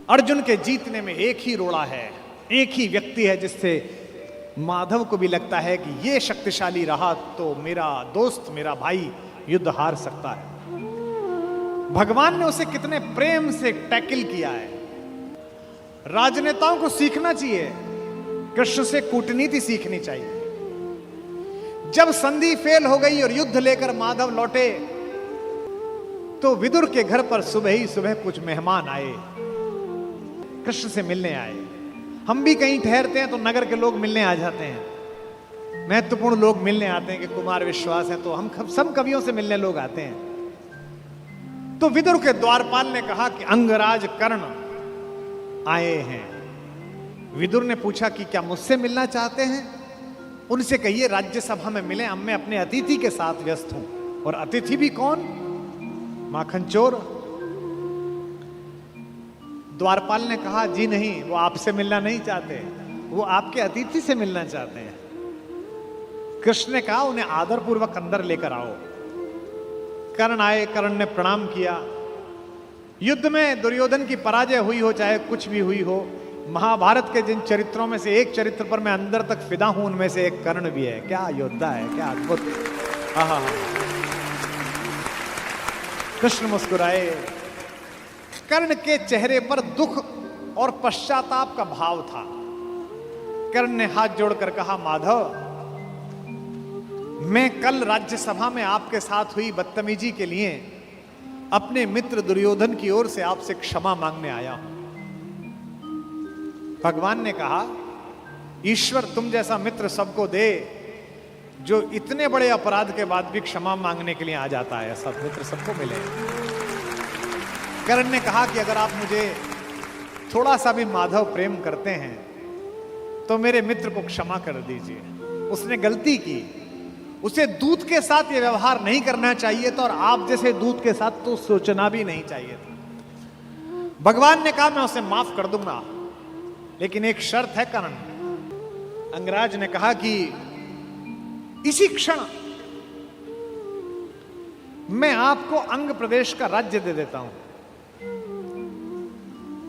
अर्जुन के जीतने में एक ही रोड़ा है, एक ही व्यक्ति है जिससे माधव को भी लगता है कि ये शक्तिशाली रहा तो मेरा दोस्त, मेरा भाई युद्ध हार सकता है। भगवान ने उसे कितने प्रेम से टैकल किया है। राजनेताओं को सीखना चाहिए, कृष्ण से कूटनीति सीखनी चाहिए। जब संधि फेल हो गई और युद्ध लेकर माधव लौटे तो विदुर के घर पर सुबह ही सुबह कुछ मेहमान आए, कृष्ण से मिलने आए। हम भी कहीं ठहरते हैं तो नगर के लोग मिलने आ जाते हैं, महत्वपूर्ण लोग मिलने आते हैं कि कुमार विश्वास है तो हम सब कवियों से मिलने लोग आते हैं। तो विदुर के द्वारपाल ने कहा कि अंगराज कर्ण आए हैं। विदुर ने पूछा कि क्या मुझसे मिलना चाहते हैं? उनसे कहिए राज्यसभा में मिले, अब मैं अपने अतिथि के साथ व्यस्त हूं। और अतिथि भी कौन? माखन चोर। द्वारपाल ने कहा जी नहीं, वो आपसे मिलना नहीं चाहते, वो आपके अतिथि से मिलना चाहते हैं। कृष्ण ने कहा उन्हें आदरपूर्वक अंदर लेकर आओ। कर्ण आए, कर्ण ने प्रणाम किया। युद्ध में दुर्योधन की पराजय हुई हो चाहे कुछ भी हुई हो, महाभारत के जिन चरित्रों में से एक चरित्र पर मैं अंदर तक फिदा हूं उनमें से एक कर्ण भी है। क्या योद्धा है, क्या अद्भुत। हाँ। कृष्ण मुस्कुराए। कर्ण के चेहरे पर दुख और पश्चाताप का भाव था। कर्ण ने हाथ जोड़कर कहा माधव, मैं कल राज्यसभा में आपके साथ हुई बदतमीजी के लिए अपने मित्र दुर्योधन की ओर से आपसे क्षमा मांगने आया हूं। भगवान ने कहा ईश्वर तुम जैसा मित्र सबको दे जो इतने बड़े अपराध के बाद भी क्षमा मांगने के लिए आ जाता है। सब मित्र सबको मिले। कर्ण ने कहा कि अगर आप मुझे थोड़ा सा भी माधव प्रेम करते हैं तो मेरे मित्र को क्षमा कर दीजिए। उसने गलती की, उसे दूत के साथ यह व्यवहार नहीं करना चाहिए था और आप जैसे दूत के साथ तो सोचना भी नहीं चाहिए था। भगवान ने कहा मैं उसे माफ कर दूंगा, लेकिन एक शर्त है कर्ण। अंगराज ने कहा कि इसी क्षण मैं आपको अंग प्रदेश का राज्य दे देता हूं,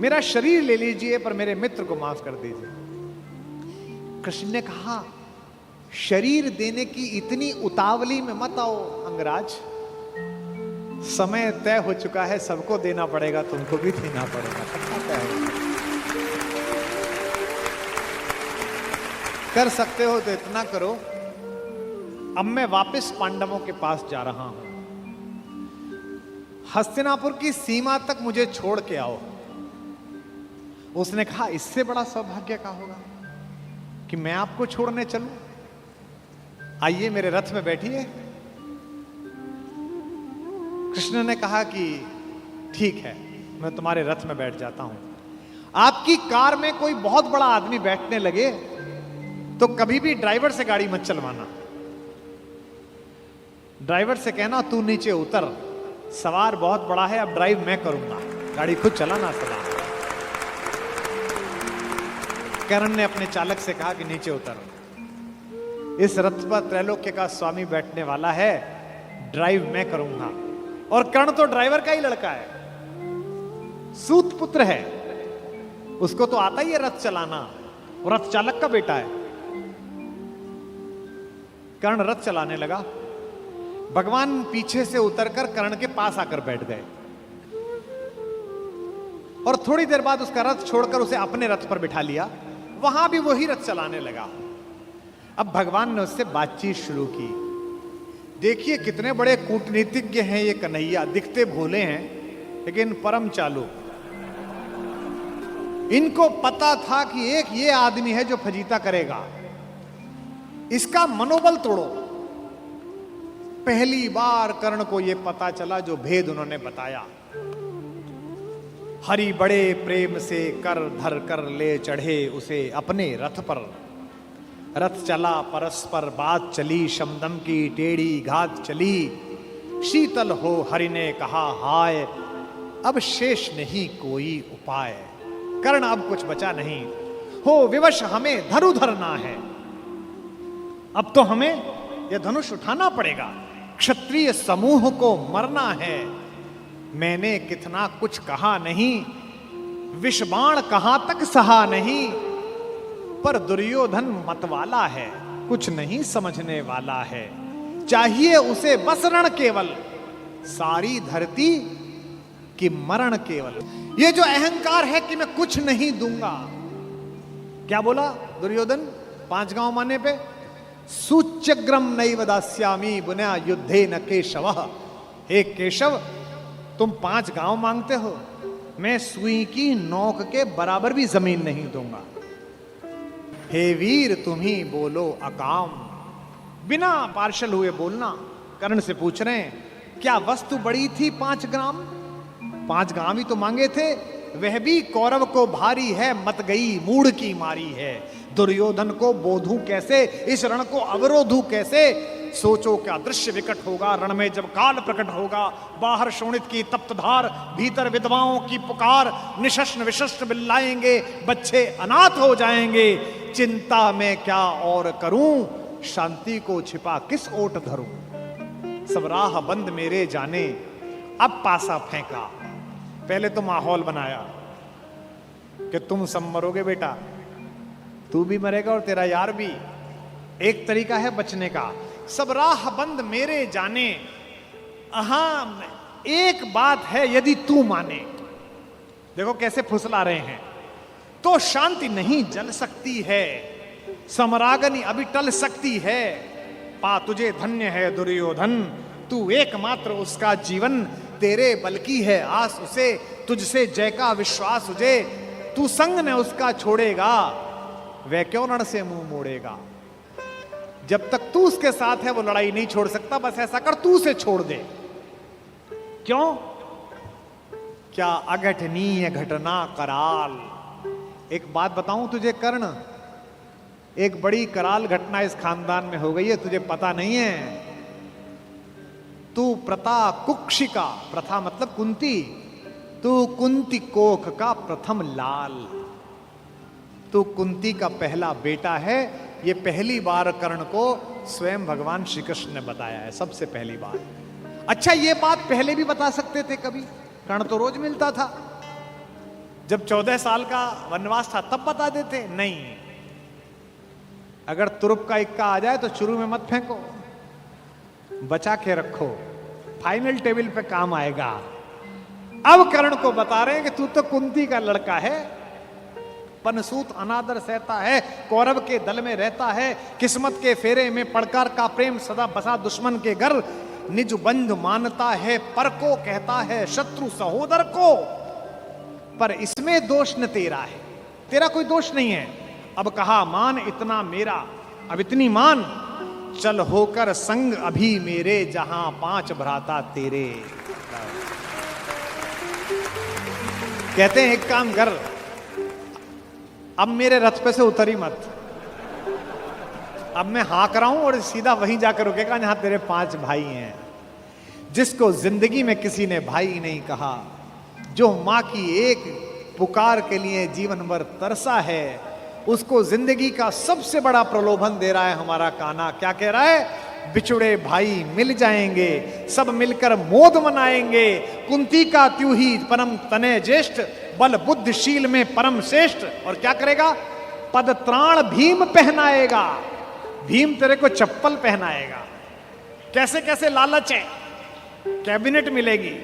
मेरा शरीर ले लीजिए पर मेरे मित्र को माफ कर दीजिए। कृष्ण ने कहा शरीर देने की इतनी उतावली में मत आओ अंगराज, समय तय हो चुका है, सबको देना पड़ेगा, तुमको भी देना पड़ेगा। सबका तय है। कर सकते हो तो इतना करो, अब मैं वापस पांडवों के पास जा रहा हूं, हस्तिनापुर की सीमा तक मुझे छोड़ के आओ। उसने कहा इससे बड़ा सौभाग्य का होगा कि मैं आपको छोड़ने चलूं? आइए मेरे रथ में बैठिए। कृष्ण ने कहा कि ठीक है, मैं तुम्हारे रथ में बैठ जाता हूं। आपकी कार में कोई बहुत बड़ा आदमी बैठने लगे तो कभी भी ड्राइवर से गाड़ी मत चलवाना। ड्राइवर से कहना तू नीचे उतर, सवार बहुत बड़ा है, अब ड्राइव मैं करूंगा, गाड़ी खुद चलाना सदा। कर्ण ने अपने चालक से कहा कि नीचे उतर, इस रथ पर त्रैलोक्य का स्वामी बैठने वाला है, ड्राइव मैं करूंगा। और कर्ण तो ड्राइवर का ही लड़का है, सूत पुत्र है, उसको तो आता ही है रथ चलाना, और रथ चालक का बेटा है। कर्ण रथ चलाने लगा। भगवान पीछे से उतरकर कर्ण के पास आकर बैठ गए और थोड़ी देर बाद उसका रथ छोड़कर उसे अपने रथ पर बिठा लिया। वहां भी वही रथ चलाने लगा। अब भगवान ने उससे बातचीत शुरू की। देखिए कितने बड़े कूटनीतिज्ञ हैं ये कन्हैया, दिखते भोले हैं लेकिन परम चालू। इनको पता था कि एक ये आदमी है जो फजीता करेगा, इसका मनोबल तोड़ो। पहली बार कर्ण को यह पता चला जो भेद उन्होंने बताया। हरि बड़े प्रेम से कर धर कर ले चढ़े उसे अपने रथ पर। रथ चला परस्पर बात चली, शमदम की टेढ़ी घात चली। शीतल हो हरि ने कहा हाय, अब शेष नहीं कोई उपाय। कर्ण अब कुछ बचा नहीं, हो विवश हमें धनु धरना है। अब तो हमें यह धनुष उठाना पड़ेगा, क्षत्रिय समूह को मरना है। मैंने कितना कुछ कहा नहीं, विषबाण कहां तक सहा नहीं, पर दुर्योधन मतवाला है, कुछ नहीं समझने वाला है। चाहिए उसे बस रण केवल, सारी धरती की मरण केवल। ये जो अहंकार है कि मैं कुछ नहीं दूंगा, क्या बोला दुर्योधन 5 गांव माने पे? सूच्यग्रम नैव दास्यामि बुना युद्धे न केशव। हे केशव, तुम 5 गांव मांगते हो, मैं सुई की नोक के बराबर भी जमीन नहीं दूंगा। हे वीर तुम ही बोलो अकाम। बिना पार्शल हुए बोलना। कर्ण से पूछ रहे हैं, क्या वस्तु बड़ी थी 5 ग्राम? 5 गांव ही तो मांगे थे, वह भी कौरव को भारी है, मत गई मूढ़ की मारी है। दुर्योधन को बोधूं कैसे, इस रण को अवरोधूं कैसे? सोचो क्या दृश्य विकट होगा रण में जब काल प्रकट होगा। बाहर शोणित की तप्त धार, भीतर विधवाओं की पुकार। निशस्त्र विशस्त्र बिल्लाएंगे, बच्चे अनाथ हो जाएंगे। चिंता में क्या और करूं, शांति को छिपा किस ओट धरूं। सब राह बंद मेरे जाने, अब पासा फेंका। पहले तो माहौल बनाया कि तुम सब मरोगे बेटा, तू भी मरेगा और तेरा यार भी। एक तरीका है बचने का, सब राह बंद मेरे जाने। हां एक बात है, यदि तू माने, देखो कैसे फुसला रहे हैं, तो शांति नहीं जल सकती है, समरागनी अभी टल सकती है। पा तुझे धन्य है दुर्योधन, तू एकमात्र उसका जीवन, तेरे बल की है आस उसे, तुझसे जय का विश्वास उजे। तू संग ने उसका छोड़ेगा, वह क्यों रण से मुंह मोड़ेगा। जब तक तू उसके साथ है वो लड़ाई नहीं छोड़ सकता। बस ऐसा कर, तू उसे छोड़ दे। क्यों? क्या अघटनीय घटना कराल। एक बात बताऊं तुझे कर्ण, एक बड़ी कराल घटना इस खानदान में हो गई है, तुझे पता नहीं है। तू प्रता कुक्षिका, प्रथा मतलब कुंती, तू कुंती कोख का प्रथम लाल। तू कुंती का पहला बेटा है। ये पहली बार कर्ण को स्वयं भगवान श्री कृष्ण ने बताया है, सबसे पहली बार। अच्छा, ये बात पहले भी बता सकते थे कभी, कर्ण तो रोज मिलता था। जब 14 साल का वनवास था तब बता देते, नहीं। अगर तुरुप का इक्का आ जाए तो शुरू में मत फेंको, बचा के रखो, फाइनल टेबल पे काम आएगा। अब कर्ण को बता रहे हैं कि तू तो कुंती का लड़का है, पनसूत अनादर सहता है, कौरव के दल में रहता है, किस्मत के फेरे में पड़कर का प्रेम सदा बसा दुश्मन के घर, निज बंधु मानता है पर को कहता है शत्रु सहोदर को। पर इसमें दोष न तेरा है, तेरा कोई दोष नहीं है। अब कहा मान इतना मेरा, अब इतनी मान, चल होकर संग अभी मेरे, जहां 5 भ्राता तेरे। कहते हैं एक काम कर, अब मेरे रथ पे से उतरी मत, अब मैं हाँक रहा हूं और सीधा वहीं जाकर रुकेगा जहां तेरे 5 भाई हैं। जिसको जिंदगी में किसी ने भाई नहीं कहा, जो मां की एक पुकार के लिए जीवन भर तरसा है, उसको जिंदगी का सबसे बड़ा प्रलोभन दे रहा है हमारा कान्हा। क्या कह रहा है? बिछुड़े भाई मिल जाएंगे, सब मिलकर मोद मनाएंगे। कुंती का त्यू ही परम तने ज्येष्ठ, बल बुद्धिशील में परम श्रेष्ठ। और क्या करेगा? पद त्राण भीम पहनाएगा, भीम तेरे को चप्पल पहनाएगा। कैसे कैसे लालच है, कैबिनेट मिलेगी,